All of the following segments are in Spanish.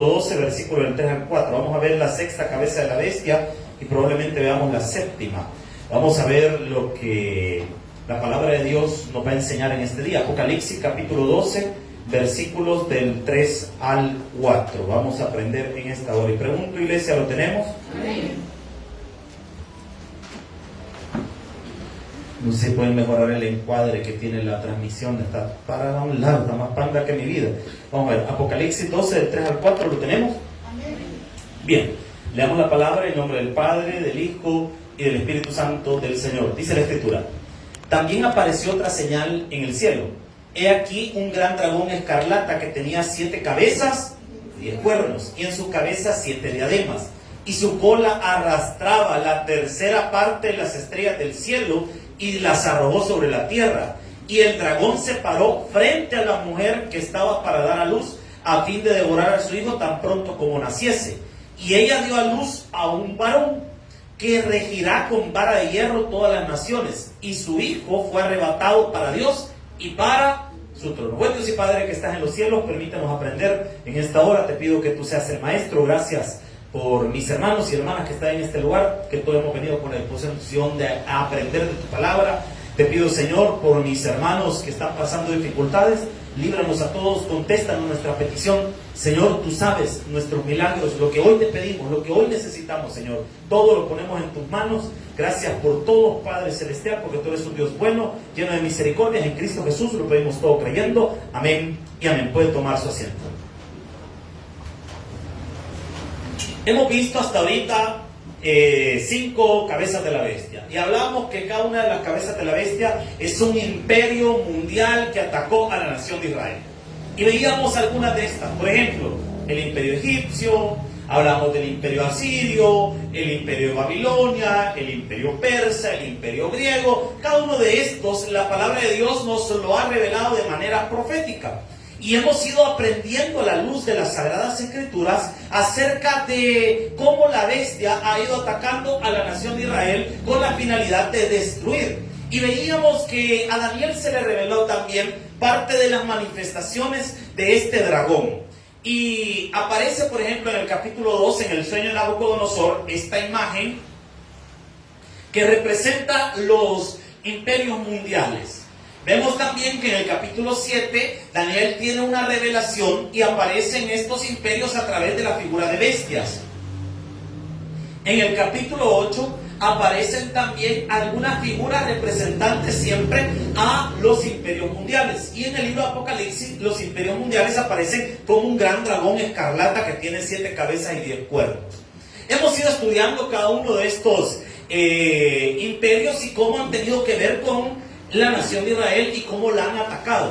12, versículo del 3 al 4. Vamos a ver la sexta cabeza de la bestia y probablemente veamos la séptima. Vamos a ver lo que la palabra de Dios nos va a enseñar en este día. Apocalipsis capítulo 12, versículos del 3 al 4. Vamos a aprender en esta hora. Y pregunto, iglesia, ¿lo tenemos? Amén. No sé si pueden mejorar el encuadre que tiene la transmisión. Está para un lado, está más panda que mi vida. Vamos a ver, Apocalipsis 12, del 3 al 4, ¿lo tenemos? Amén. Bien, leamos la palabra en nombre del Padre, del Hijo y del Espíritu Santo del Señor. Dice la Escritura: también apareció otra señal en el cielo. He aquí un gran dragón escarlata que tenía 7 cabezas y 10 cuernos, y en su cabeza 7 diademas, y su cola arrastraba la tercera parte de las estrellas del cielo y las arrojó sobre la tierra. Y el dragón se paró frente a la mujer que estaba para dar a luz, a fin de devorar a su hijo tan pronto como naciese. Y ella dio a luz a un varón que regirá con vara de hierro todas las naciones, y su hijo fue arrebatado para Dios y para su trono. Buen Dios y Padre que estás en los cielos, permítanos aprender en esta hora. Te pido que tú seas el maestro. Gracias por mis hermanos y hermanas que están en este lugar, que todos hemos venido con la disposición de aprender de tu palabra. Te pido, Señor, por mis hermanos que están pasando dificultades, líbranos a todos, contéstanos nuestra petición. Señor, tú sabes nuestros milagros, lo que hoy te pedimos, lo que hoy necesitamos, Señor. Todo lo ponemos en tus manos. Gracias por todo, Padre Celestial, porque tú eres un Dios bueno, lleno de misericordias. En Cristo Jesús lo pedimos todo creyendo. Amén y amén. Puede tomar su asiento. Hemos visto hasta ahorita 5 cabezas de la bestia, y hablamos que cada una de las cabezas de la bestia es un imperio mundial que atacó a la nación de Israel. Y veíamos algunas de estas, por ejemplo, el imperio egipcio, hablamos del imperio asirio, el imperio de Babilonia, el imperio persa, el imperio griego. Cada uno de estos, la palabra de Dios nos lo ha revelado de manera profética. Y hemos ido aprendiendo a la luz de las Sagradas Escrituras acerca de cómo la bestia ha ido atacando a la nación de Israel con la finalidad de destruir. Y veíamos que a Daniel se le reveló también parte de las manifestaciones de este dragón. Y aparece, por ejemplo, en el capítulo 2, en el sueño de Nabucodonosor, esta imagen que representa los imperios mundiales. Vemos también que en el capítulo 7 Daniel tiene una revelación y aparecen estos imperios a través de la figura de bestias. En el capítulo 8 aparecen también algunas figuras representantes siempre a los imperios mundiales. Y en el libro de Apocalipsis los imperios mundiales aparecen como un gran dragón escarlata que tiene 7 cabezas y 10 cuernos. Hemos ido estudiando cada uno de estos imperios y cómo han tenido que ver con la nación de Israel y cómo la han atacado.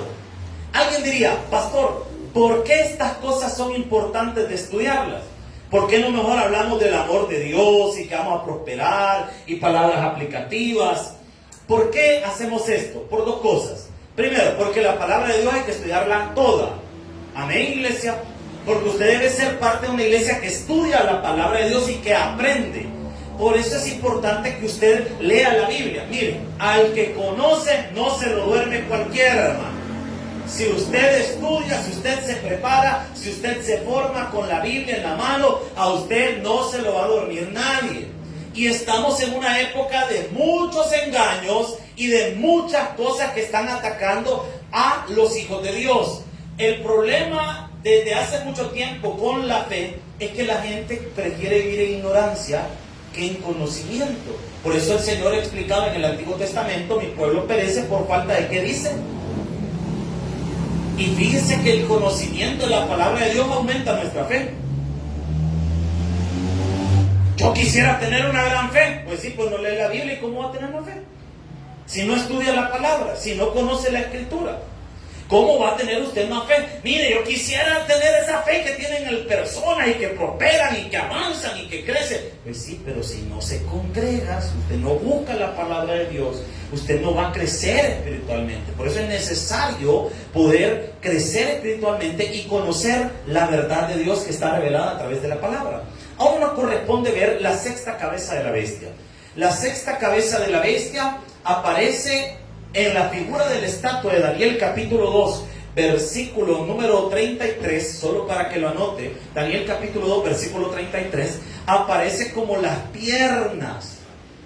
Alguien diría: pastor, ¿por qué estas cosas son importantes de estudiarlas? ¿Por qué no mejor hablamos del amor de Dios y que vamos a prosperar y palabras aplicativas? ¿Por qué hacemos esto? Por 2 cosas. Primero, porque la palabra de Dios hay que estudiarla toda. Amén, iglesia. Porque usted debe ser parte de una iglesia que estudia la palabra de Dios y que aprende. Por eso es importante que usted lea la Biblia. Mire, al que conoce no se lo duerme cualquiera, hermano. Si usted estudia, si usted se prepara, si usted se forma con la Biblia en la mano, a usted no se lo va a dormir nadie. Y estamos en una época de muchos engaños y de muchas cosas que están atacando a los hijos de Dios. El problema desde hace mucho tiempo con la fe es que la gente prefiere vivir en ignorancia que en conocimiento. Por eso el Señor explicaba en el Antiguo Testamento: mi pueblo perece por falta de ¿qué dice? Y fíjese que el conocimiento de la palabra de Dios aumenta nuestra fe. Yo quisiera tener una gran fe. Pues sí, pues no lee la Biblia. ¿Y cómo va a tener una fe? Si no estudia la palabra, si no conoce la Escritura, ¿cómo va a tener usted una fe? Mire, yo quisiera tener esa fe que tienen el personas y que prosperan y que avanzan y que crecen. Pues sí, pero si no se congrega, si usted no busca la palabra de Dios, usted no va a crecer espiritualmente. Por eso es necesario poder crecer espiritualmente y conocer la verdad de Dios que está revelada a través de la palabra. Ahora nos corresponde ver la sexta cabeza de la bestia. La sexta cabeza de la bestia aparece en la figura de la estatua de Daniel capítulo 2, versículo número 33, solo para que lo anote, Daniel capítulo 2, versículo 33, aparece como las piernas.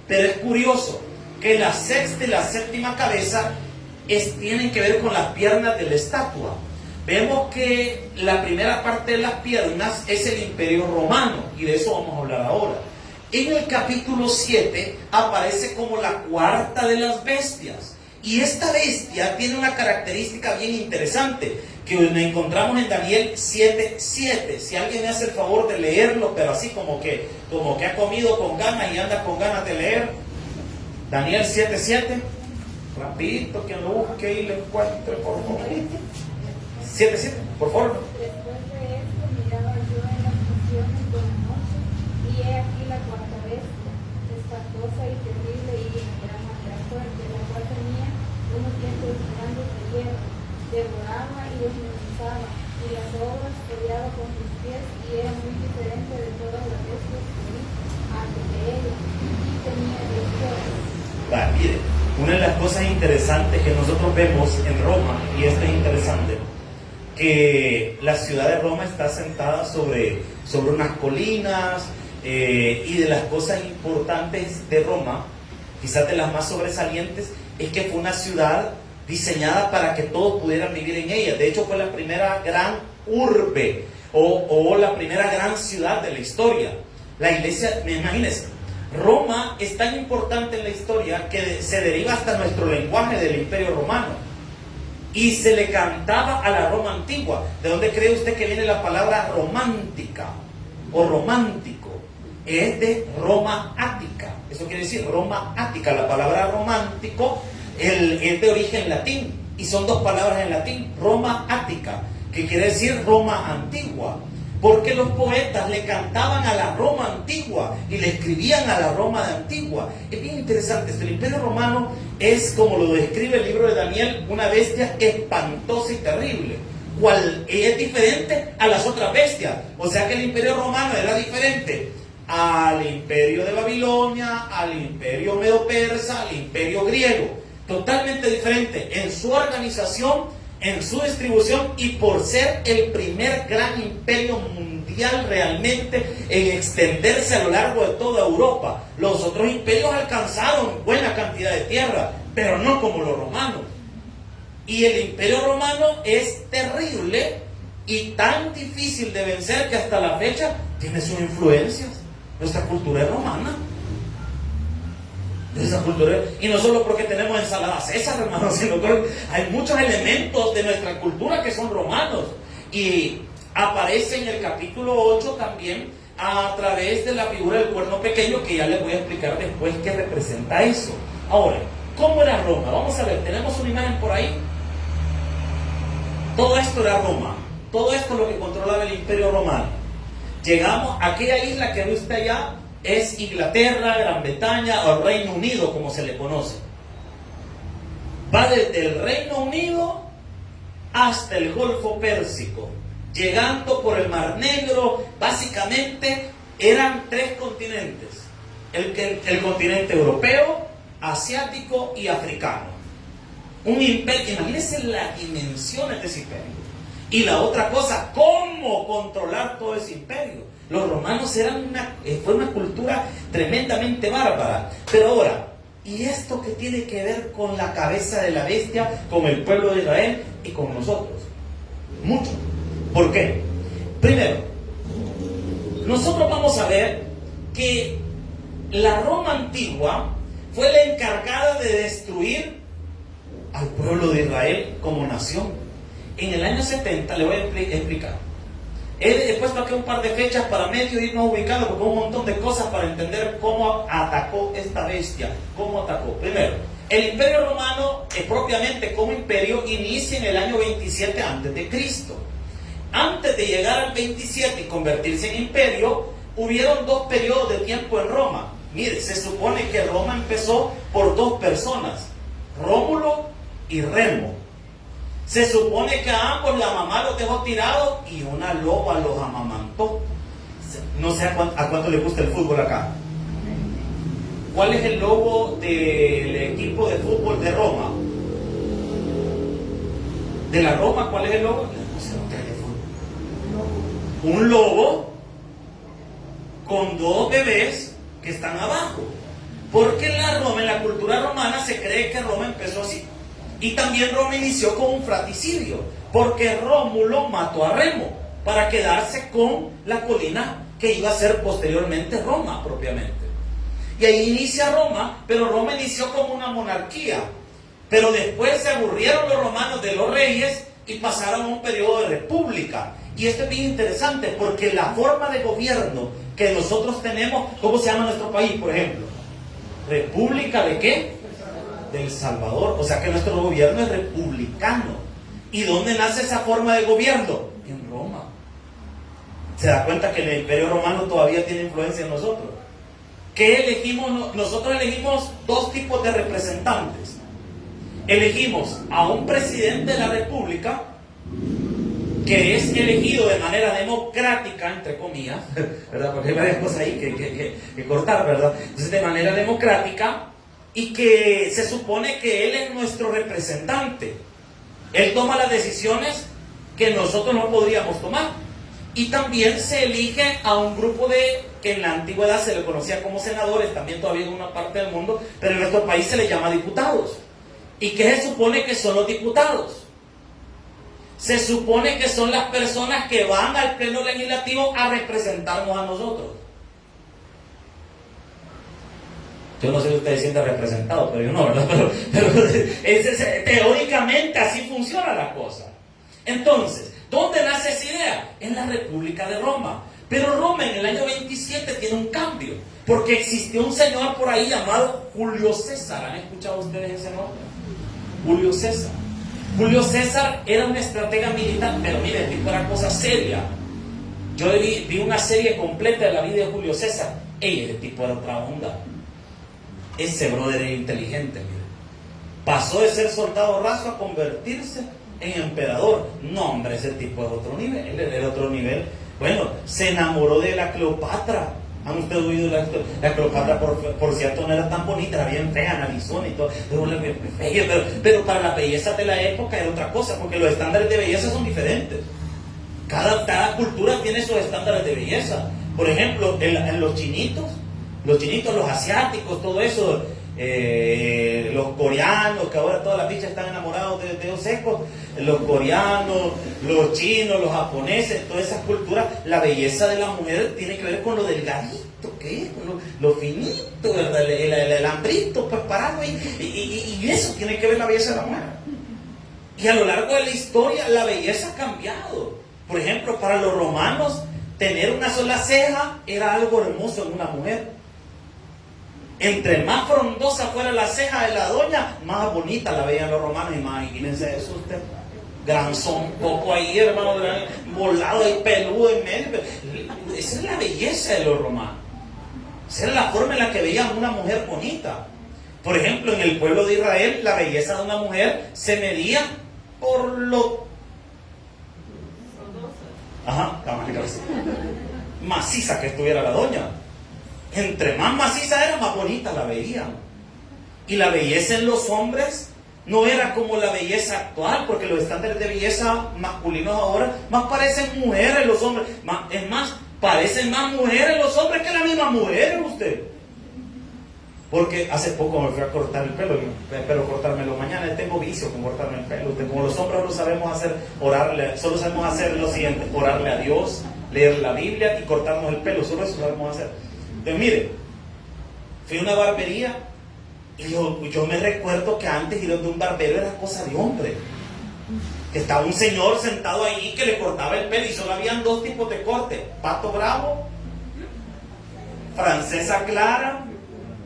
Pero es curioso que la sexta y la séptima cabeza tienen que ver con las piernas de la estatua. Vemos que la primera parte de las piernas es el Imperio Romano, y de eso vamos a hablar ahora. En el capítulo 7 aparece como la cuarta de las bestias. Y esta bestia tiene una característica bien interesante que encontramos en Daniel 7:7. Si alguien me hace el favor de leerlo, pero así como que ha comido con ganas y anda con ganas de leer. Daniel 7:7. Rapidito, quien lo busque y lo encuentre, por favor. 7:7, por favor. Después de esto miraba yo en las visiones de la noche, y he aquí la cuarta bestia, espantosa y terrible y en gran manera fuerte, la cual tenía unos dientes grandes de hierro, devoraba y desmenuzaba, y las obras peleaba con sus pies, y era muy diferente de todas las bestias que vi antes de ella, y tenía 10 cuernos. Mire, una de las cosas interesantes que nosotros vemos en Roma, y esto es interesante, que la ciudad de Roma está sentada sobre unas colinas, y de las cosas importantes de Roma, quizás de las más sobresalientes, es que fue una ciudad diseñada para que todos pudieran vivir en ella. De hecho, fue la primera gran urbe o la primera gran ciudad de la historia. La iglesia, imagínense, Roma es tan importante en la historia que se deriva hasta nuestro lenguaje del Imperio Romano. Y se le cantaba a la Roma antigua. ¿De dónde cree usted que viene la palabra romántica o romántico? Es de Roma ática. Eso quiere decir Roma ática. La palabra romántico es de origen latín. Y son dos palabras en latín. Roma ática, que quiere decir Roma antigua. Porque los poetas le cantaban a la Roma antigua y le escribían a la Roma de antigua. Es bien interesante esto. El Imperio Romano es, como lo describe el libro de Daniel, una bestia espantosa y terrible. ¿Cuál es diferente a las otras bestias? O sea que el Imperio Romano era diferente al Imperio de Babilonia, al Imperio Medo-Persa, al Imperio griego. Totalmente diferente en su organización, en su distribución, y por ser el primer gran imperio mundial realmente en extenderse a lo largo de toda Europa. Los otros imperios alcanzaron buena cantidad de tierra, pero no como los romanos. Y el Imperio Romano es terrible y tan difícil de vencer que hasta la fecha tiene sus influencias. Nuestra cultura es romana. Y no solo porque tenemos ensalada César, hermanos, sino que hay muchos elementos de nuestra cultura que son romanos. Y aparece en el capítulo 8 también a través de la figura del cuerno pequeño, que ya les voy a explicar después qué representa eso. Ahora, ¿cómo era Roma? Vamos a ver, tenemos una imagen por ahí. Todo esto era Roma. Todo esto es lo que controlaba el Imperio Romano. Llegamos a aquella isla que ve usted allá. Es Inglaterra, Gran Bretaña o Reino Unido, como se le conoce. Va desde el Reino Unido hasta el Golfo Pérsico, llegando por el Mar Negro. Básicamente eran 3 continentes: el continente europeo, asiático y africano. Un imperio, imagínense las dimensiones de ese imperio. Y la otra cosa, ¿cómo controlar todo ese imperio? Los romanos fue una cultura tremendamente bárbara. Pero ahora, ¿y esto qué tiene que ver con la cabeza de la bestia, con el pueblo de Israel y con nosotros? Mucho. ¿Por qué? Primero, nosotros vamos a ver que la Roma antigua fue la encargada de destruir al pueblo de Israel como nación. En el año 70, le voy a explicar. He puesto aquí un par de fechas para medio irnos ubicando, porque un montón de cosas para entender cómo atacó esta bestia. ¿Cómo atacó? Primero, el Imperio Romano, propiamente como imperio, inicia en el año 27 a.C. Antes de llegar al 27 y convertirse en imperio, hubieron 2 periodos de tiempo en Roma. Mire, se supone que Roma empezó por 2 personas, Rómulo y Remo. Se supone que a ambos la mamá los dejó tirados y una loba los amamantó. No sé a cuánto le gusta el fútbol acá. ¿Cuál es el logo del equipo de fútbol de Roma? de la Roma, ¿cuál es el logo? Un lobo con dos bebés que están abajo. Porque en la cultura romana se cree que Roma empezó así. Y también Roma inició con un fratricidio, porque Rómulo mató a Remo para quedarse con la colina que iba a ser posteriormente Roma propiamente. Y ahí inicia Roma, pero Roma inició como una monarquía. Pero después se aburrieron los romanos de los reyes y pasaron a un periodo de república. Y esto es bien interesante porque la forma de gobierno que nosotros tenemos, ¿cómo se llama nuestro país, por ejemplo? ¿República de qué? Del Salvador. O sea que nuestro gobierno es republicano. ¿Y dónde nace esa forma de gobierno? En Roma. ¿Se da cuenta que el Imperio Romano todavía tiene influencia en nosotros? ¿Qué elegimos? Nosotros elegimos dos tipos de representantes. Elegimos a un presidente de la República que es elegido de manera democrática, entre comillas, ¿verdad? Porque hay varias cosas ahí que cortar, ¿verdad? Entonces, de manera democrática, y que se supone que él es nuestro representante. Él toma las decisiones que nosotros no podríamos tomar. Y también se elige a un grupo que en la antigüedad se le conocía como senadores, también todavía en una parte del mundo, pero en nuestro país se les llama diputados. ¿Y qué se supone que son los diputados? Se supone que son las personas que van al pleno legislativo a representarnos a nosotros. Yo no sé si ustedes se sienten representados, pero yo no, ¿verdad? Pero teóricamente así funciona la cosa. Entonces, ¿dónde nace esa idea? En la República de Roma. Pero Roma en el año 27 tiene un cambio, porque existió un señor por ahí llamado Julio César. ¿Han escuchado ustedes ese nombre? Julio César. Julio César era un estratega militar, pero miren, tipo era cosa seria. Yo vi una serie completa de la vida de Julio César. Ese tipo era otra onda. Ese brother era inteligente, miren. Pasó de ser soldado raso a convertirse en emperador. No, hombre, ese tipo es otro nivel. Él era otro nivel. Bueno, se enamoró de la Cleopatra. ¿Han ustedes oído la Cleopatra? Por cierto, no era tan bonita, era bien fea, narizona y todo. Pero para la belleza de la época era otra cosa, porque los estándares de belleza son diferentes. Cada cultura tiene sus estándares de belleza. Por ejemplo, en los chinitos, los asiáticos, todo eso, los coreanos, que ahora todas las bichas están enamorados de dedos secos, los coreanos, los chinos, los japoneses, todas esas culturas, la belleza de la mujer tiene que ver con lo delgadito, ¿qué es? Con lo finito, ¿verdad? El hambrito, pues parado ahí, y eso tiene que ver la belleza de la mujer. Y a lo largo de la historia, la belleza ha cambiado. Por ejemplo, para los romanos, tener una sola ceja era algo hermoso en una mujer. Entre más frondosa fuera la ceja de la doña, más bonita la veían los romanos. Imagínense eso usted. Granzón, poco ahí, hermano, volado y peludo en medio. Esa es la belleza de los romanos. Esa era la forma en la que veían una mujer bonita. Por ejemplo, en el pueblo de Israel, la belleza de una mujer se medía por lo... maciza que estuviera la doña. Entre más maciza era, más bonita la veían. Y la belleza en los hombres no era como la belleza actual, porque los estándares de belleza masculinos ahora más parecen mujeres los hombres. Es más, parecen más mujeres los hombres que las mismas mujeres usted. Porque hace poco me fui a cortar el pelo, espero cortármelo mañana. Tengo vicio con cortarme el pelo. Como los hombres no sabemos hacer, solo sabemos hacer lo siguiente: orarle a Dios, leer la Biblia y cortarnos el pelo. Solo eso sabemos hacer. Entonces, mire, fui a una barbería y yo me recuerdo que antes ir a un barbero era cosa de hombre. Que estaba un señor sentado ahí que le cortaba el pelo y solo habían dos tipos de corte: pato bravo, francesa clara,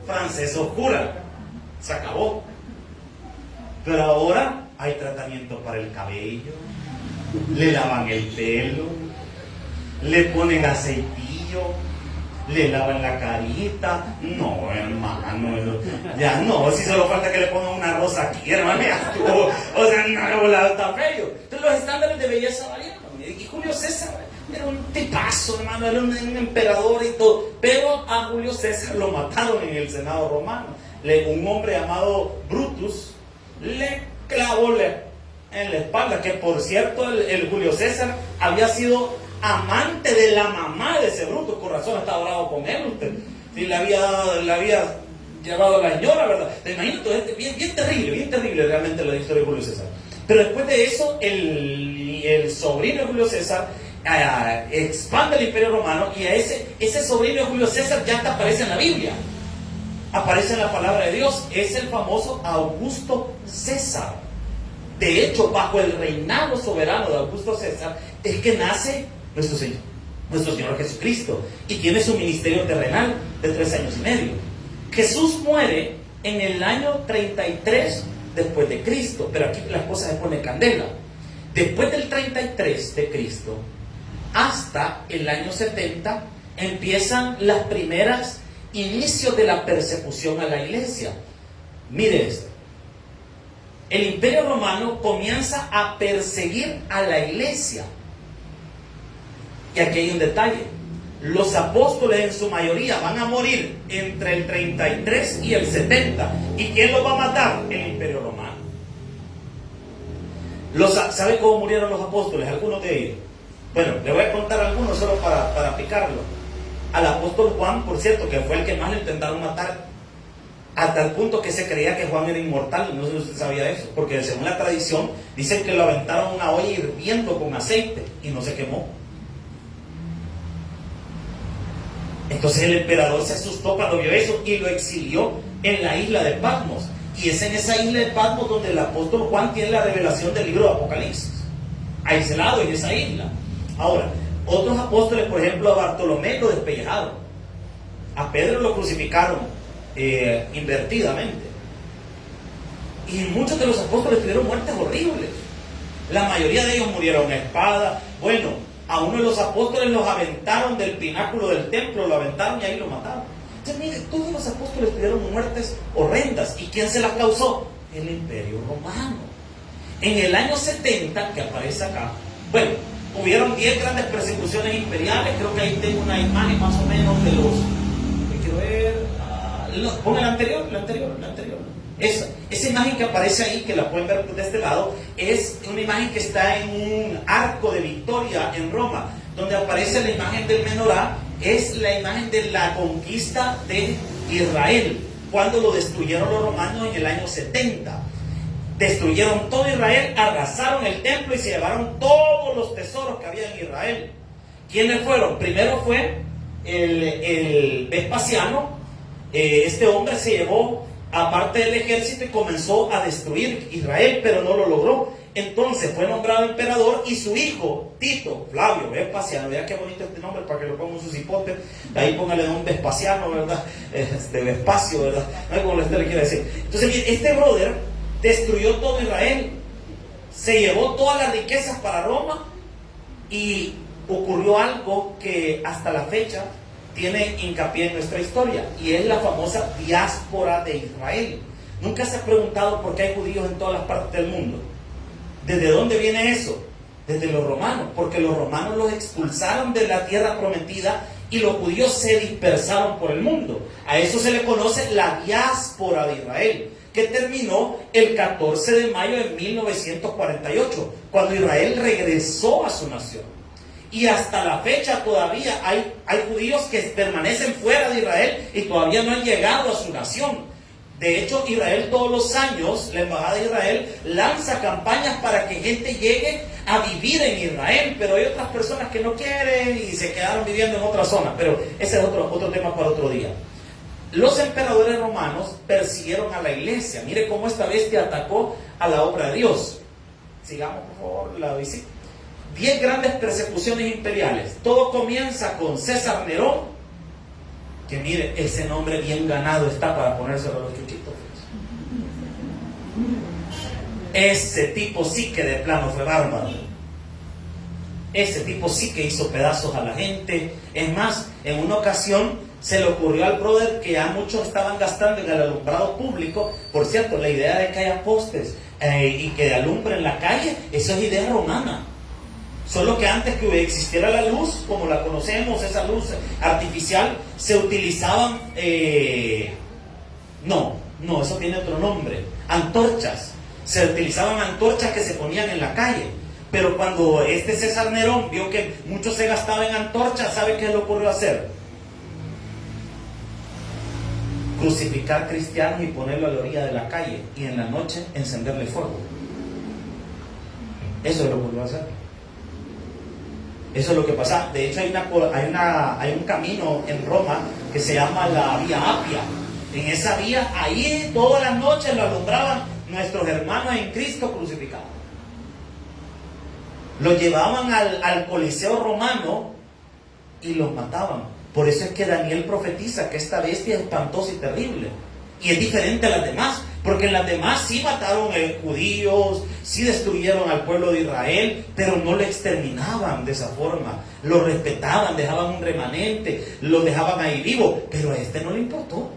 francesa oscura. Se acabó. Pero ahora hay tratamiento para el cabello, le lavan el pelo, le ponen aceitillo, le lavan la carita. No, hermano, ya no, si solo falta que le pongan una rosa aquí, hermano, ya estuvo. O sea, no, volado, está feo. Entonces los estándares de belleza variaban. Y Julio César era un tipazo, hermano, era un emperador y todo. Pero a Julio César lo mataron en el Senado romano. Un hombre llamado Brutus le clavó en la espalda, que por cierto el Julio César había sido amante de la mamá de ese bruto, con razón estaba bravo con él, usted. Sí, le había llevado a la señora, ¿verdad? Te imagino, bien terrible realmente la historia de Julio César. Pero después de eso, el sobrino de Julio César expande el Imperio Romano, y a ese sobrino de Julio César ya hasta aparece en la Biblia, aparece en la palabra de Dios, es el famoso Augusto César. De hecho, bajo el reinado soberano de Augusto César es que nace nuestro Señor Jesucristo, y tiene su ministerio terrenal de 3 años y medio. Jesús muere en el año 33 después de Cristo, pero aquí las cosas se ponen candela. Después del 33 de Cristo hasta el año 70 empiezan las primeras inicios de la persecución a la iglesia. Mire esto. El Imperio Romano comienza a perseguir a la iglesia. Y aquí hay un detalle. Los apóstoles en su mayoría van a morir entre el 33 y el 70. ¿Y quién los va a matar? El Imperio Romano. ¿Sabe cómo murieron los apóstoles? Algunos de ellos. Bueno, le voy a contar algunos solo para picarlo. Al apóstol Juan, por cierto, que fue el que más le intentaron matar, a tal punto que se creía que Juan era inmortal. No sé si usted sabía eso, porque según la tradición dicen que lo aventaron a una olla hirviendo con aceite y no se quemó. Entonces el emperador se asustó cuando vio eso y lo exilió en la isla de Patmos. Y es en esa isla de Patmos donde el apóstol Juan tiene la revelación del libro de Apocalipsis, aislado en esa isla. Ahora, otros apóstoles, por ejemplo, a Bartolomé lo despellejaron, a Pedro lo crucificaron invertidamente, y muchos de los apóstoles tuvieron muertes horribles. La mayoría de ellos murieron a espada. Bueno, a uno de los apóstoles los aventaron del pináculo del templo, lo aventaron y ahí lo mataron. Entonces, mire, todos los apóstoles tuvieron muertes horrendas. ¿Y quién se las causó? El Imperio Romano. En el año 70, que aparece acá, bueno, hubieron 10 grandes persecuciones imperiales. Creo que ahí tengo una imagen más o menos de los... quiero ver... pon el anterior. Esa imagen que aparece ahí, que la pueden ver de este lado, es una imagen que está en un arco de victoria en Roma, donde aparece la imagen del menorá. Es la imagen de la conquista de Israel, cuando lo destruyeron los romanos en el año 70. Destruyeron todo Israel, arrasaron el templo y se llevaron todos los tesoros que había en Israel. ¿Quiénes fueron? Primero fue el Vespasiano. Este hombre se llevó aparte del ejército y comenzó a destruir Israel, pero no lo logró. Entonces fue nombrado emperador, y su hijo Tito Flavio Vespasiano, vea qué bonito este nombre para que lo pongan sus hipotes, ahí póngale un Vespasiano, ¿verdad? Vespacio, ¿verdad? No sé cómo usted le quiere decir. Entonces, este brother destruyó todo Israel, se llevó todas las riquezas para Roma, y ocurrió algo que hasta la fecha tiene hincapié en nuestra historia, y es la famosa diáspora de Israel. ¿Nunca se ha preguntado por qué hay judíos en todas las partes del mundo? ¿Desde dónde viene eso? Desde los romanos, porque los romanos los expulsaron de la tierra prometida y los judíos se dispersaron por el mundo. A eso se le conoce la diáspora de Israel, que terminó el 14 de mayo de 1948, cuando Israel regresó a su nación. Y hasta la fecha todavía hay judíos que permanecen fuera de Israel y todavía no han llegado a su nación. De hecho, Israel todos los años, la embajada de Israel lanza campañas para que gente llegue a vivir en Israel, pero hay otras personas que no quieren y se quedaron viviendo en otra zona. Pero ese es otro tema para otro día. Los emperadores romanos persiguieron a la iglesia. Mire cómo esta bestia atacó a la obra de Dios. Sigamos, por favor, la visita. 10 grandes persecuciones imperiales. Todo comienza con César Nerón, que mire, ese nombre bien ganado está para ponérselo a los chuchitos. Ese tipo sí que de plano fue bárbaro. Ese tipo sí que hizo pedazos a la gente. Es más, en una ocasión se le ocurrió al brother que ya muchos estaban gastando en el alumbrado público. Por cierto, la idea de que haya postes y que alumbren la calle, eso es idea romana. Solo que antes que existiera la luz, como la conocemos, esa luz artificial, se utilizaban, no, eso tiene otro nombre, antorchas. Se utilizaban antorchas que se ponían en la calle. Pero cuando este César Nerón vio que mucho se gastaba en antorchas, ¿sabe qué le ocurrió hacer? Crucificar cristianos y ponerlo a la orilla de la calle, y en la noche encenderle fuego. Eso es lo que ocurrió hacer. Eso es lo que pasa. De hecho, hay un camino en Roma que se llama la Vía Apia. En esa vía, ahí todas las noches lo alumbraban nuestros hermanos en Cristo crucificados. Los llevaban al Coliseo romano y los mataban. Por eso es que Daniel profetiza que esta bestia es espantosa y terrible. Y es diferente a las demás, porque en las demás sí mataron judíos, sí destruyeron al pueblo de Israel, pero no lo exterminaban de esa forma. Lo respetaban, dejaban un remanente, lo dejaban ahí vivo, pero a este no le importó.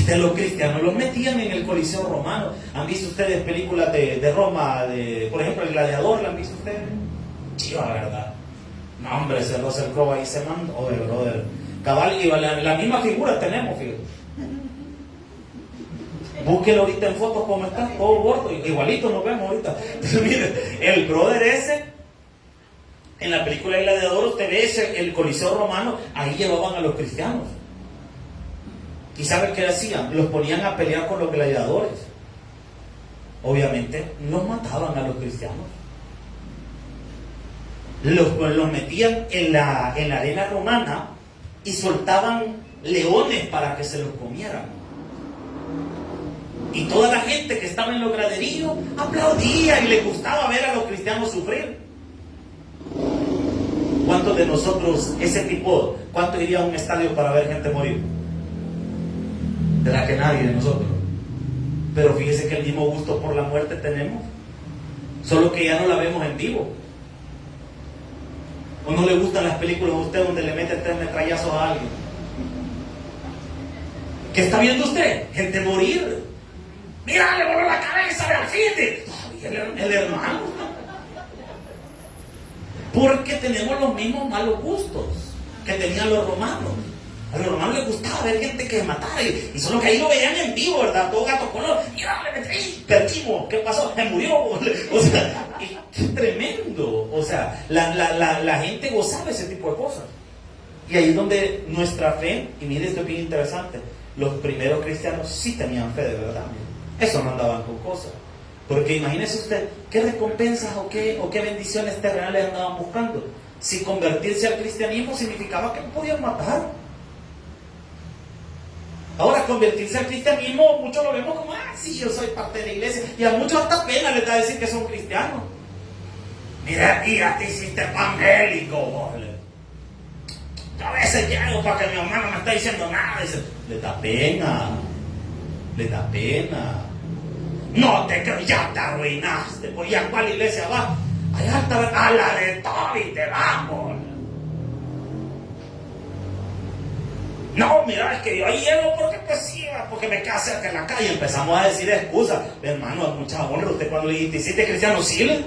Los cristianos los metían en el Coliseo romano. ¿Han visto ustedes películas de Roma? Por ejemplo, El Gladiador, ¿la han visto ustedes? Chiva, ¿verdad? No, hombre, ese Russell Crowe ahí se mandó, brother. Cabal, y la misma figura tenemos, fíjate. Búsquelo ahorita en fotos como está, todo gordo, igualito nos vemos ahorita. Entonces, mire, el brother ese, en la película El Gladiador, usted ve el Coliseo romano, ahí llevaban a los cristianos. ¿Y saben qué hacían? Los ponían a pelear con los gladiadores. Obviamente, no mataban a los cristianos. Los metían en la arena romana y soltaban leones para que se los comieran. Y toda la gente que estaba en los graderíos aplaudía y le gustaba ver a los cristianos sufrir. ¿Cuántos de nosotros, cuántos iría a un estadio para ver gente morir? ¿Verdad que nadie de nosotros? Pero fíjese que el mismo gusto por la muerte tenemos, solo que ya no la vemos en vivo. ¿O no le gustan las películas a usted donde le meten 3 metrallazos a alguien? ¿Qué está viendo usted? Gente morir. Mira, le voló la cabeza de alfinde. El hermano. Porque tenemos los mismos malos gustos que tenían los romanos. A los romanos les gustaba ver gente que matara, y solo que ahí lo veían en vivo, ¿verdad? Todo gato color. Mira, perdimos. ¿Qué pasó? Se murió. O sea, qué tremendo. O sea, la gente gozaba ese tipo de cosas. Y ahí es donde nuestra fe, y mire, esto es bien interesante, los primeros cristianos sí tenían fe de verdad. Eso no andaban con cosas. Porque imagínese usted, ¿qué recompensas o qué bendiciones terrenales andaban buscando? Si convertirse al cristianismo significaba que no podían matar. Ahora, convertirse al cristianismo, muchos lo vemos como, sí, yo soy parte de la iglesia. Y a muchos hasta pena les da decir que son cristianos. Mira, aquí ya te hiciste evangélico. Yo a veces llego para que mi hermano no me está diciendo nada. Dice, le da pena. No te creo, ya te arruinaste. Pues ya, ¿cuál iglesia va? Allá está, a la de Toby te vamos. No, mira, es que yo ahí llego porque me queda cerca en la calle. Empezamos a decir excusas. Hermano, a mucha honra, usted cuando le hiciste cristiano, ¿sí?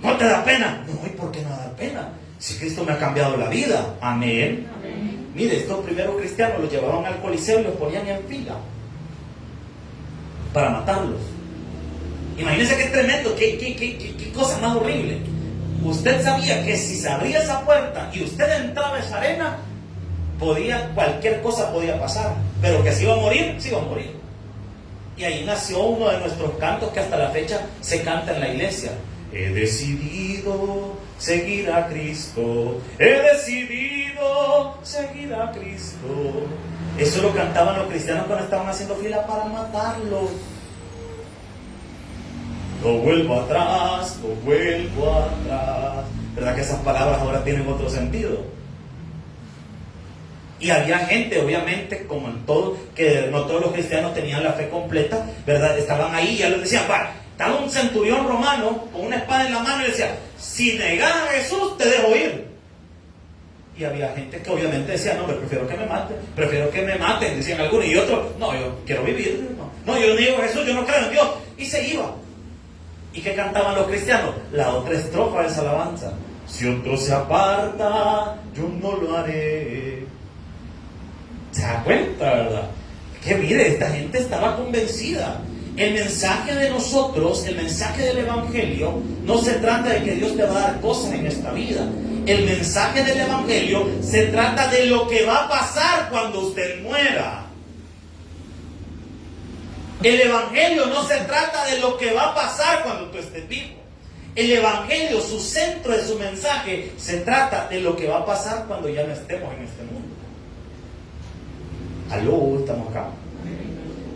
¿No te da pena? No, ¿y por qué no da pena? Si Cristo me ha cambiado la vida. Amén. Mire, estos primeros cristianos los llevaban al Coliseo y los ponían en fila para matarlos. Imagínense qué tremendo, qué cosa más horrible. Usted sabía que si se abría esa puerta y usted entraba a esa arena, cualquier cosa podía pasar, pero que se iba a morir. Y ahí nació uno de nuestros cantos que hasta la fecha se canta en la iglesia. He decidido seguir a Cristo, he decidido seguir a Cristo. Eso lo cantaban los cristianos cuando estaban haciendo fila para matarlos. No vuelvo atrás, no vuelvo atrás. ¿Verdad que esas palabras ahora tienen otro sentido? Y había gente, obviamente, como en todo, que no todos los cristianos tenían la fe completa, ¿verdad? Estaban ahí y ya les decían, estaba un centurión romano con una espada en la mano y decía, si negas a Jesús, te dejo ir. Y había gente que obviamente decía, no, prefiero que me maten, decían algunos, y otros, no, yo quiero vivir, no, yo niego a Jesús, yo no creo en Dios, y se iba. ¿Y qué cantaban los cristianos? La otra estrofa de esa alabanza: si otro se aparta, yo no lo haré. ¿Se da cuenta, verdad? Que mire, esta gente estaba convencida. El mensaje de nosotros, el mensaje del Evangelio, no se trata de que Dios te va a dar cosas en esta vida. El mensaje del Evangelio se trata de lo que va a pasar cuando usted muera. El Evangelio no se trata de lo que va a pasar cuando tú estés vivo. El Evangelio, su centro de su mensaje, se trata de lo que va a pasar cuando ya no estemos en este mundo. Aló, estamos acá.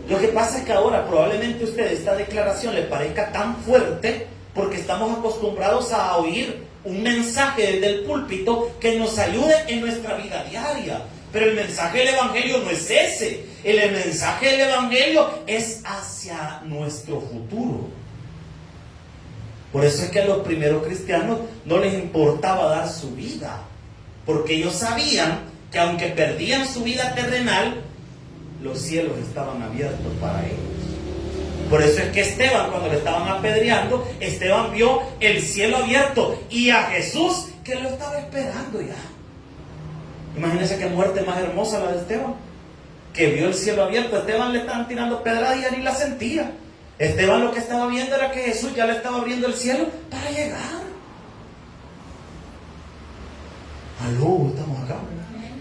Lo que pasa es que ahora probablemente a usted esta declaración le parezca tan fuerte porque estamos acostumbrados a oír un mensaje desde el púlpito que nos ayude en nuestra vida diaria. Pero el mensaje del Evangelio no es ese. El mensaje del Evangelio es hacia nuestro futuro. Por eso es que a los primeros cristianos no les importaba dar su vida, porque ellos sabían que aunque perdían su vida terrenal, los cielos estaban abiertos para ellos. Por eso es que Esteban, cuando le estaban apedreando, Esteban vio el cielo abierto y a Jesús que lo estaba esperando ya. Imagínense qué muerte más hermosa la de Esteban, que vio el cielo abierto. A Esteban le estaban tirando pedradas y ya ni la sentía. Esteban lo que estaba viendo era que Jesús ya le estaba abriendo el cielo para llegar. Aló, estamos acá.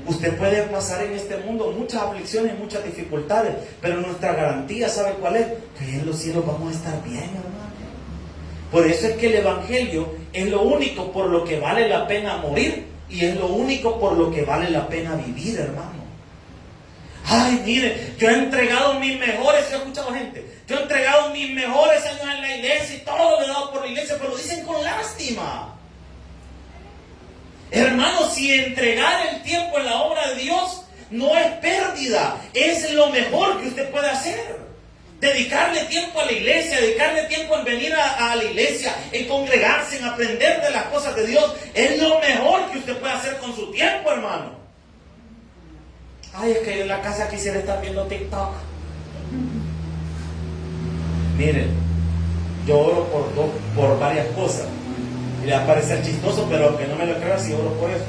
Usted puede pasar en este mundo muchas aflicciones, muchas dificultades, pero nuestra garantía, ¿sabe cuál es? Que en los cielos vamos a estar bien, hermano. Por eso es que el Evangelio es lo único por lo que vale la pena morir y es lo único por lo que vale la pena vivir, hermano. Ay, mire, yo he entregado mis mejores, yo he escuchado gente, yo he entregado mis mejores años en la iglesia y todo lo he dado por la iglesia, pero lo dicen con lástima. Hermano, si entregar el tiempo en la obra de Dios no es pérdida, es lo mejor que usted puede hacer. Dedicarle tiempo a la iglesia, dedicarle tiempo en venir a la iglesia, en congregarse, en aprender de las cosas de Dios, es lo mejor que usted puede hacer con su tiempo, hermano. Ay, es que yo en la casa quisiera estar viendo TikTok. Miren, yo oro por varias cosas. Y le va a parecer chistoso, pero aunque no me lo crea, sí oro por eso.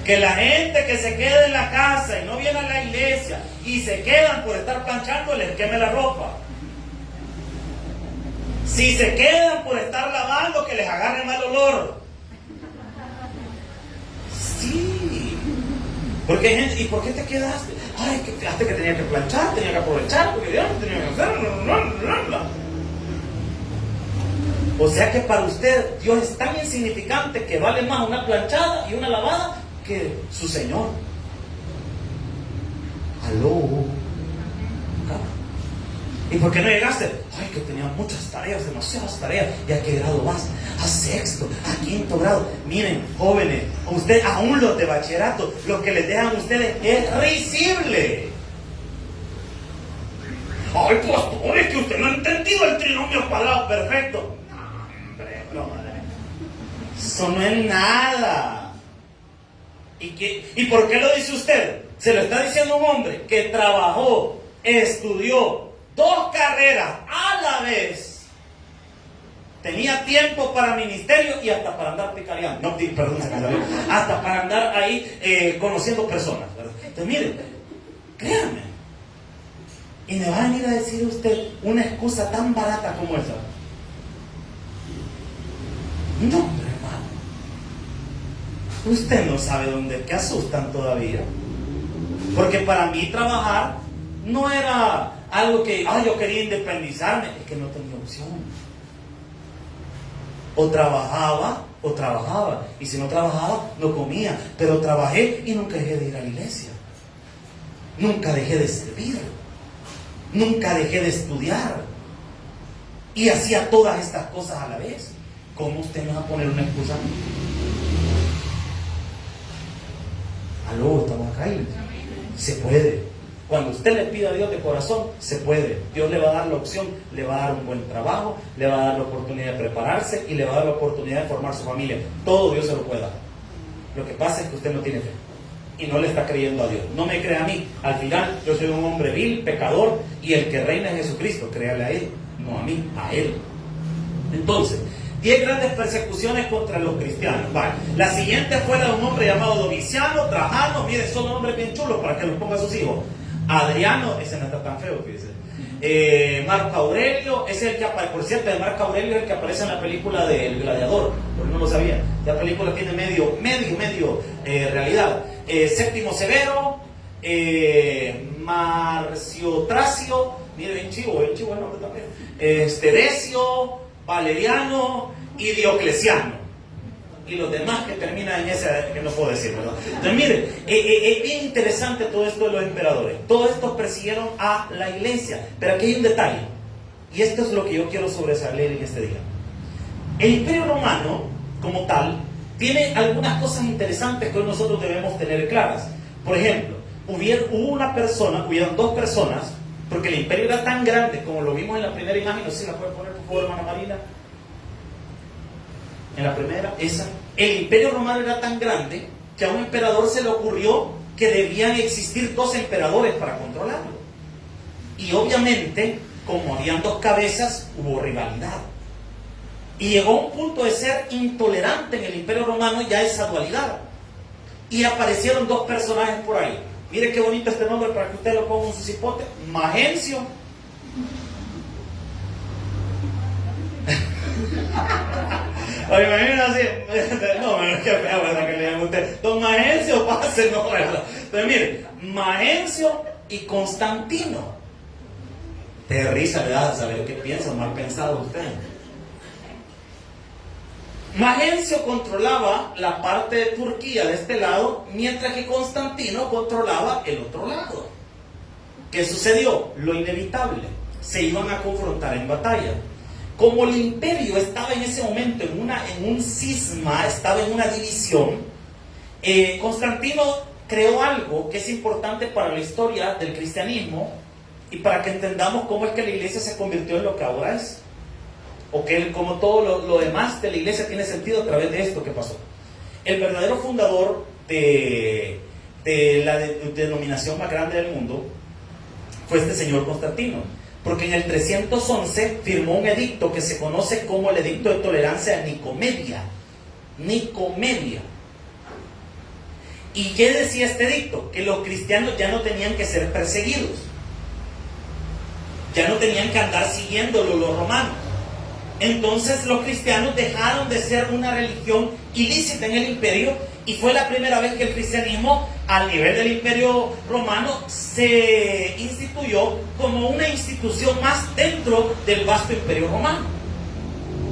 Que la gente que se quede en la casa y no viene a la iglesia y se quedan por estar planchando, les queme la ropa. Si se quedan por estar lavando, que les agarre mal olor. Sí. Porque hay gente, ¿y por qué te quedaste? Ay, que quedaste que tenía que planchar, tenía que aprovechar, porque ya no tenía que hacer. O sea que para usted Dios es tan insignificante que vale más una planchada y una lavada que su Señor. Aló. ¿Y por qué no llegaste? Ay, que tenía muchas tareas, demasiadas tareas. ¿Y a qué grado vas? A sexto, a quinto grado. Miren, jóvenes, usted, aún los de bachillerato, lo que les dejan a ustedes es risible. Ay, pastor, es que usted no ha entendido el trinomio cuadrado perfecto. No, eso no es nada. ¿Y por qué lo dice usted? Se lo está diciendo un hombre que trabajó, estudió 2 carreras a la vez. Tenía tiempo para ministerio y hasta para andar picareando. No, perdón, hasta para andar ahí conociendo personas, ¿verdad? Entonces, mire, créanme. Y me va a venir a decir usted una excusa tan barata como esa. No, hermano. Usted no sabe dónde que asustan todavía. Porque para mí trabajar no era algo que, yo quería independizarme. Es que no tenía opción. O trabajaba. Y si no trabajaba, no comía. Pero trabajé y nunca dejé de ir a la iglesia. Nunca dejé de servir. Nunca dejé de estudiar. Y hacía todas estas cosas a la vez. ¿Cómo usted me va a poner una excusa? Aló, estamos acá. Se puede. Cuando usted le pida a Dios de corazón, se puede. Dios le va a dar la opción, le va a dar un buen trabajo, le va a dar la oportunidad de prepararse y le va a dar la oportunidad de formar su familia. Todo Dios se lo puede dar. Lo que pasa es que usted no tiene fe y no le está creyendo a Dios. No me crea a mí. Al final, yo soy un hombre vil, pecador, y el que reina es Jesucristo. Créale a Él, no a mí, a Él. Entonces, 10 grandes persecuciones contra los cristianos. Vale. La siguiente fue la de un hombre llamado Domiciano, Trajano. Miren, son nombres bien chulos para que los ponga a sus hijos. Adriano, ese no está tan feo, fíjese. Marco Aurelio, ese es el que aparece, por cierto, Marco Aurelio es el que aparece en la película de El Gladiador, porque no lo sabía. La película tiene medio realidad. Séptimo Severo, Marcio Tracio, mire, bien chivo el nombre también. Decio, Valeriano y Diocleciano. Y los demás que terminan en ese, que no puedo decir, ¿verdad? Entonces, mire, es bien interesante todo esto de los emperadores. Todos estos persiguieron a la iglesia. Pero aquí hay un detalle. Y esto es lo que yo quiero sobresalir en este día. El Imperio Romano, como tal, tiene algunas cosas interesantes que hoy nosotros debemos tener claras. Por ejemplo, hubieron dos personas, porque el imperio era tan grande, como lo vimos en la primera imagen. No sé si la puede poner, por favor, hermana Marina. En la primera, esa. El imperio romano era tan grande que a un emperador se le ocurrió que debían existir dos emperadores para controlarlo. Y obviamente, como habían dos cabezas, hubo rivalidad. Y llegó a un punto de ser intolerante en el imperio romano ya esa dualidad. Y aparecieron dos personajes por ahí. Mire qué bonito este nombre para que usted lo ponga en su cipote. Magencio. Oye, imagínate así. No, es que feo, ¿verdad? Que le llaman a usted. Don Magencio, pase, no, ¿verdad? Pero mire, Magencio y Constantino. Te da risa, ¿verdad? Saber qué piensa, mal pensado usted. Magencio controlaba la parte de Turquía de este lado, mientras que Constantino controlaba el otro lado. ¿Qué sucedió? Lo inevitable. Se iban a confrontar en batalla. Como el imperio estaba en ese momento en un cisma, estaba en una división, Constantino creó algo que es importante para la historia del cristianismo y para que entendamos cómo es que la iglesia se convirtió en lo que ahora es. O que como todo lo demás de la iglesia tiene sentido a través de esto que pasó. El verdadero fundador de la denominación más grande del mundo fue este señor Constantino. Porque en el 311 firmó un edicto que se conoce como el Edicto de Tolerancia de Nicomedia. Nicomedia. ¿Y qué decía este edicto? Que los cristianos ya no tenían que ser perseguidos. Ya no tenían que andar siguiéndolo los romanos. Entonces los cristianos dejaron de ser una religión ilícita en el imperio y fue la primera vez que el cristianismo al nivel del imperio romano se instituyó como una institución más dentro del vasto imperio romano.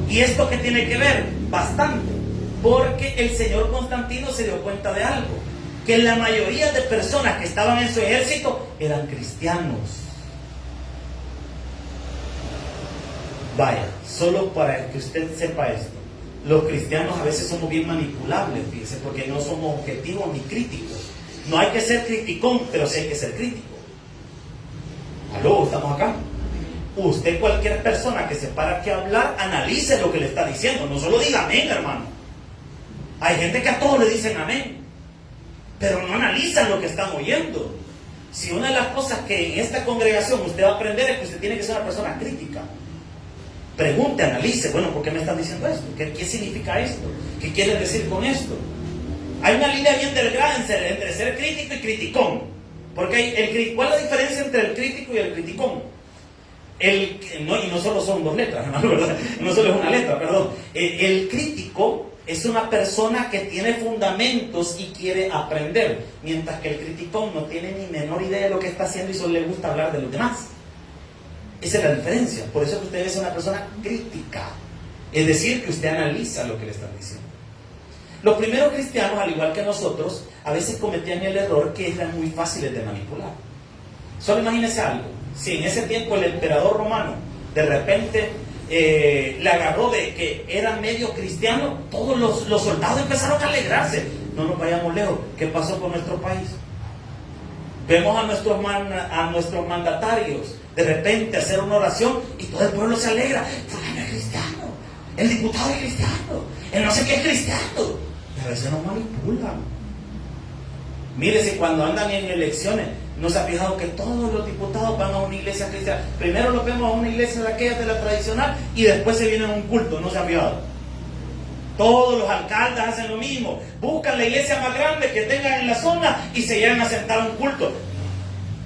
¿Y esto qué tiene que ver? Bastante, porque el señor Constantino se dio cuenta de algo, que la mayoría de personas que estaban en su ejército eran cristianos. Vaya, solo para que usted sepa esto, los cristianos a veces somos bien manipulables, fíjese, porque no somos objetivos ni críticos. No hay que ser criticón, pero sí hay que ser crítico. ¿Aló? ¿Estamos acá? Usted, cualquier persona que se para aquí a hablar, analice lo que le está diciendo, no solo diga amén, hermano. Hay gente que a todos le dicen amén, pero no analizan lo que están oyendo. Si una de las cosas que en esta congregación usted va a aprender es que usted tiene que ser una persona crítica. Pregunte, analice, bueno, ¿por qué me están diciendo esto? ¿Qué significa esto? ¿Qué quieren decir con esto? Hay una línea bien delgada entre ser crítico y criticón. Porque ¿cuál es la diferencia entre el crítico y el criticón? Y no solo son dos letras, ¿no? ¿Verdad? No solo es una letra, perdón. El crítico es una persona que tiene fundamentos y quiere aprender, mientras que el criticón no tiene ni menor idea de lo que está haciendo y solo le gusta hablar de los demás. Esa es la diferencia. Por eso que usted es una persona crítica. Es decir, que usted analiza lo que le están diciendo. Los primeros cristianos, al igual que nosotros, a veces cometían el error que eran muy fáciles de manipular. Solo imagínese algo. Si en ese tiempo el emperador romano de repente le agarró de que era medio cristiano, todos los soldados empezaron a alegrarse. No nos vayamos lejos. ¿Qué pasó con nuestro país? Vemos a nuestros mandatarios de repente hacer una oración y todo el pueblo se alegra. Fulano es cristiano, el diputado es cristiano, el no sé qué es cristiano. Y a veces nos manipulan. Mírese, cuando andan en elecciones, ¿no se ha fijado que todos los diputados van a una iglesia cristiana? Primero los vemos a una iglesia de aquellas de la tradicional y después se vienen a un culto, ¿no se ha fijado? Todos los alcaldes hacen lo mismo, buscan la iglesia más grande que tengan en la zona y se llegan a sentar a un culto.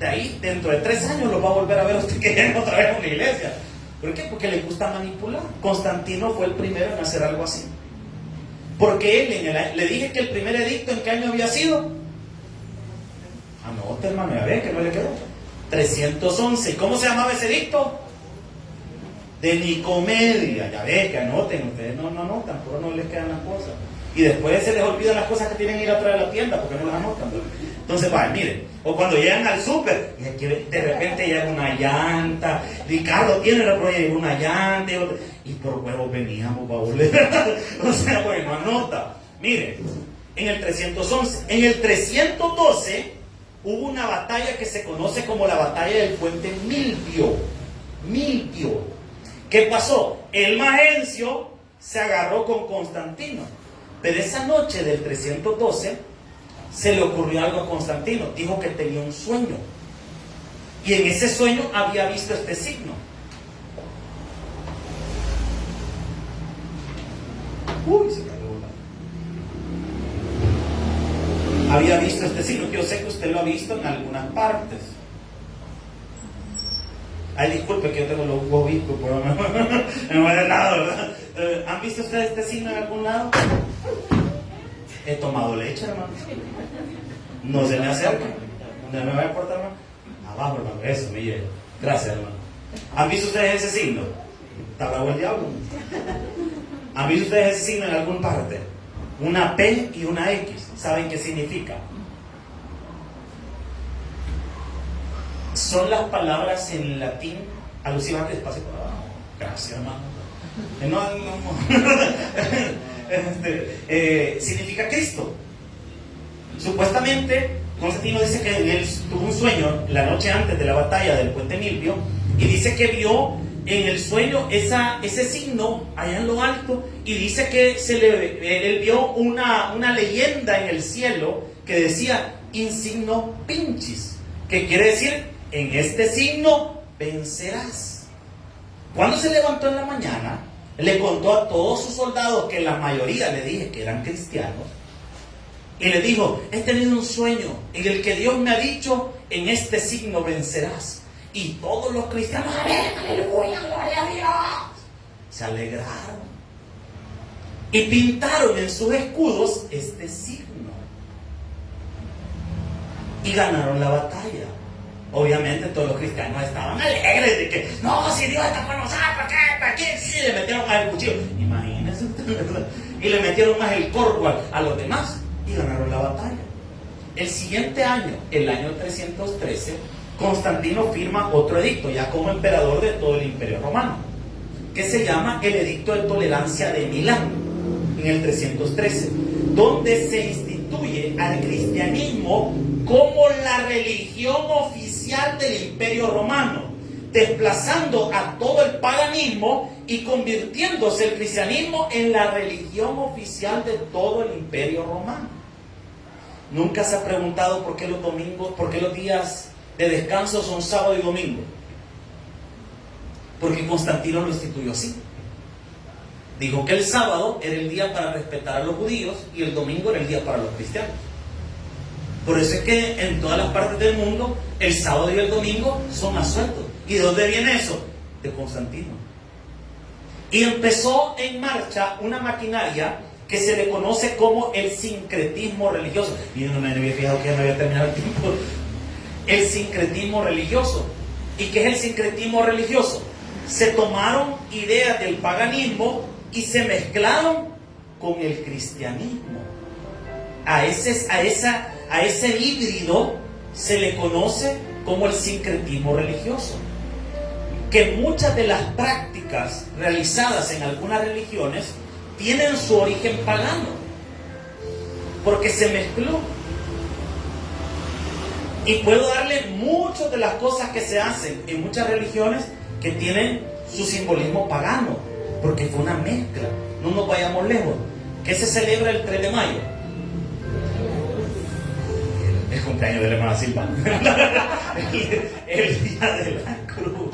de ahí, dentro de 3 años, lo va a volver a ver usted que viene otra vez a una iglesia. ¿Por qué? Porque le gusta manipular. Constantino fue el primero en hacer algo así. Porque él, le dije que el primer edicto, ¿en qué año había sido? Anote, hermano, ya ve que no le quedó. 311. ¿Y cómo se llamaba ese edicto? De Nicomedia. Ya ve que anoten, ustedes no anotan, por no les quedan las cosas. Y después se les olvidan las cosas que tienen que ir a traer a la tienda porque no las anotan. Entonces, vaya, miren, o cuando llegan al súper, y aquí de repente llega una llanta, Ricardo tiene la prueba, llega una llanta, y por huevos veníamos para volver. O sea, bueno, anota. Miren, en el 311, en el 312 hubo una batalla que se conoce como la batalla del puente Milvio. ¿Qué pasó? El Magencio se agarró con Constantino, pero esa noche del 312 se le ocurrió algo a Constantino. Dijo que tenía un sueño, y en ese sueño había visto este signo. Uy, se cayó una. Había visto este signo. Yo sé que usted lo ha visto en algunas partes. Ay, disculpe que yo tengo los huevitos, pero no me da nada, ¿verdad? ¿Han visto ustedes este signo en algún lado? He tomado leche, hermano. No se me acerca. No me va a importar, hermano. Abajo, hermano. Eso, me llega. Gracias, hermano. ¿Han visto ustedes ese signo? ¿Está bravo el diablo? ¿Han visto ustedes ese signo en alguna parte? Una P y una X. ¿Saben qué significa? Son las palabras en latín alusivas al espacio. Gracias, hermano. Significa Cristo. Supuestamente, Constantino dice que él tuvo un sueño la noche antes de la batalla del puente Milvio, y dice que vio en el sueño ese signo allá en lo alto, y dice que él vio una leyenda en el cielo que decía insigno pinchis, que quiere decir en este signo vencerás. Cuando se levantó en la mañana, le contó a todos sus soldados, que la mayoría le dije que eran cristianos, y le dijo: he tenido un sueño en el que Dios me ha dicho, en este signo vencerás. Y todos los cristianos, amén, aleluya, gloria a Dios, se alegraron y pintaron en sus escudos este signo y ganaron la batalla. Obviamente todos los cristianos estaban alegres de que, no, si Dios está con nosotros, ¿para qué? Sí, le metieron más el cuchillo, imagínense ustedes, ¿verdad? Y le metieron más el corvo a los demás y ganaron la batalla. El siguiente año, el año 313, Constantino firma otro edicto, ya como emperador de todo el Imperio Romano, que se llama el Edicto de Tolerancia de Milán, en el 313, donde se instituye al cristianismo como la religión oficial del Imperio Romano, desplazando a todo el paganismo y convirtiéndose el cristianismo en la religión oficial de todo el Imperio Romano. ¿Nunca se ha preguntado por qué los domingos, por qué los días de descanso son sábado y domingo? Porque Constantino lo instituyó así. Dijo que el sábado era el día para respetar a los judíos y el domingo era el día para los cristianos. Por eso es que en todas las partes del mundo el sábado y el domingo son asueltos. ¿Y de dónde viene eso? De Constantino. Y empezó en marcha una maquinaria que se le conoce como el sincretismo religioso. Y no me había fijado que ya no había terminado el tiempo. El sincretismo religioso. ¿Y qué es el sincretismo religioso? Se tomaron ideas del paganismo y se mezclaron con el cristianismo. A ese híbrido se le conoce como el sincretismo religioso. Que muchas de las prácticas realizadas en algunas religiones tienen su origen pagano, porque se mezcló. Y puedo darle muchas de las cosas que se hacen en muchas religiones que tienen su simbolismo pagano, porque fue una mezcla. No nos vayamos lejos. ¿Qué se celebra el 3 de mayo? El cumpleaños de la hermana Silva. el día de la cruz.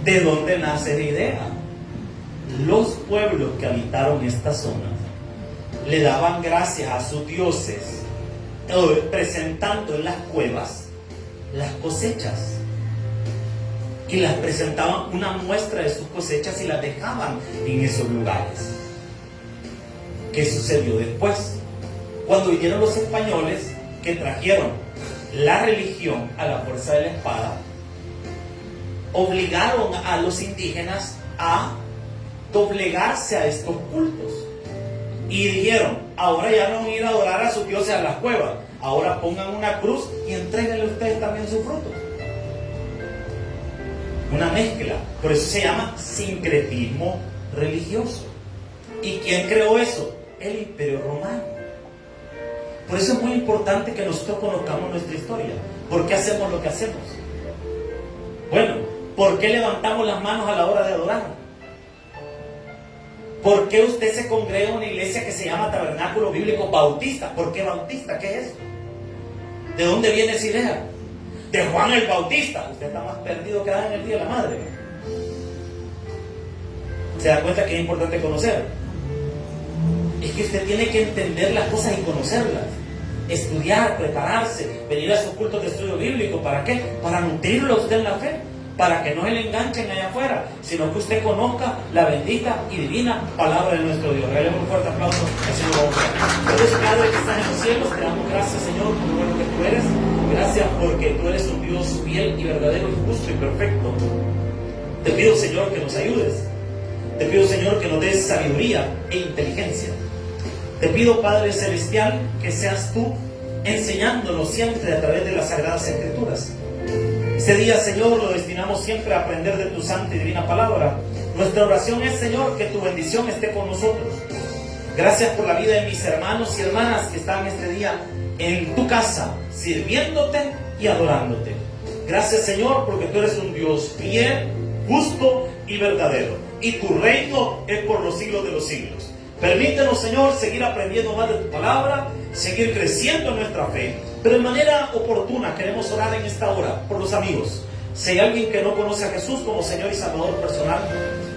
¿De dónde nace la idea? Los pueblos que habitaron esta zona le daban gracias a sus dioses, presentando en las cuevas las cosechas. Y las presentaban una muestra de sus cosechas y las dejaban en esos lugares. ¿Qué sucedió después? Cuando vinieron los españoles que trajeron la religión a la fuerza de la espada, obligaron a los indígenas a doblegarse a estos cultos. Y dijeron, ahora ya no van a ir a adorar a sus dioses a las cuevas, ahora pongan una cruz y entréguenle ustedes también su fruto. Una mezcla, por eso se llama sincretismo religioso. ¿Y quién creó eso? El Imperio Romano. Por eso es muy importante que nosotros conozcamos nuestra historia. ¿Por qué hacemos lo que hacemos? Bueno, ¿por qué levantamos las manos a la hora de adorar? ¿Por qué usted se congrega en una iglesia que se llama Tabernáculo Bíblico Bautista? ¿Por qué Bautista? ¿Qué es eso? ¿De dónde viene esa idea? De Juan el Bautista. Usted está más perdido que Adán en el día de la madre. ¿Se da cuenta que es importante conocer? Es que usted tiene que entender las cosas y conocerlas. Estudiar, prepararse, venir a sus cultos de estudio bíblico. ¿Para qué? Para nutrirlo a usted en la fe. Para que no se le enganchen allá afuera, sino que usted conozca la bendita y divina palabra de nuestro Dios. Regáleme un fuerte aplauso al Señor. Dios Padre que estás en los cielos, te damos gracias, Señor, por lo bueno que tú eres. Gracias porque tú eres un Dios fiel y verdadero y justo y perfecto. Te pido, Señor, que nos ayudes. Te pido, Señor, que nos des sabiduría e inteligencia. Te pido, Padre Celestial, que seas tú enseñándonos siempre a través de las Sagradas Escrituras. Este día, Señor, lo destinamos siempre a aprender de tu santa y divina palabra. Nuestra oración es, Señor, que tu bendición esté con nosotros. Gracias por la vida de mis hermanos y hermanas que están este día en tu casa, sirviéndote y adorándote. Gracias, Señor, porque tú eres un Dios fiel, justo y verdadero. Y tu reino es por los siglos de los siglos. Permítenos, Señor, seguir aprendiendo más de tu palabra, seguir creciendo en nuestra fe. Pero de manera oportuna queremos orar en esta hora por los amigos. Si hay alguien que no conoce a Jesús como Señor y Salvador personal,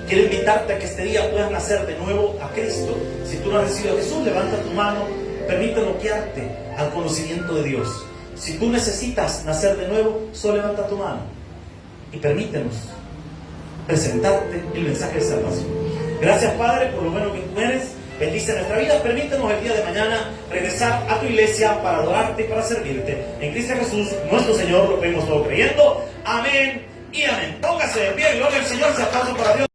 quiero invitarte a que este día puedas nacer de nuevo a Cristo. Si tú no has recibido a Jesús, levanta tu mano, permítelo guiarte al conocimiento de Dios. Si tú necesitas nacer de nuevo, solo levanta tu mano y permítenos presentarte el mensaje de salvación. Gracias, Padre, por lo bueno que tú eres. Bendice nuestra vida. Permítenos el día de mañana regresar a tu iglesia para adorarte y para servirte. En Cristo Jesús, nuestro Señor, lo pedimos todo creyendo. Amén y amén. Póngase de pie, gloria al Señor, se aplauso para Dios.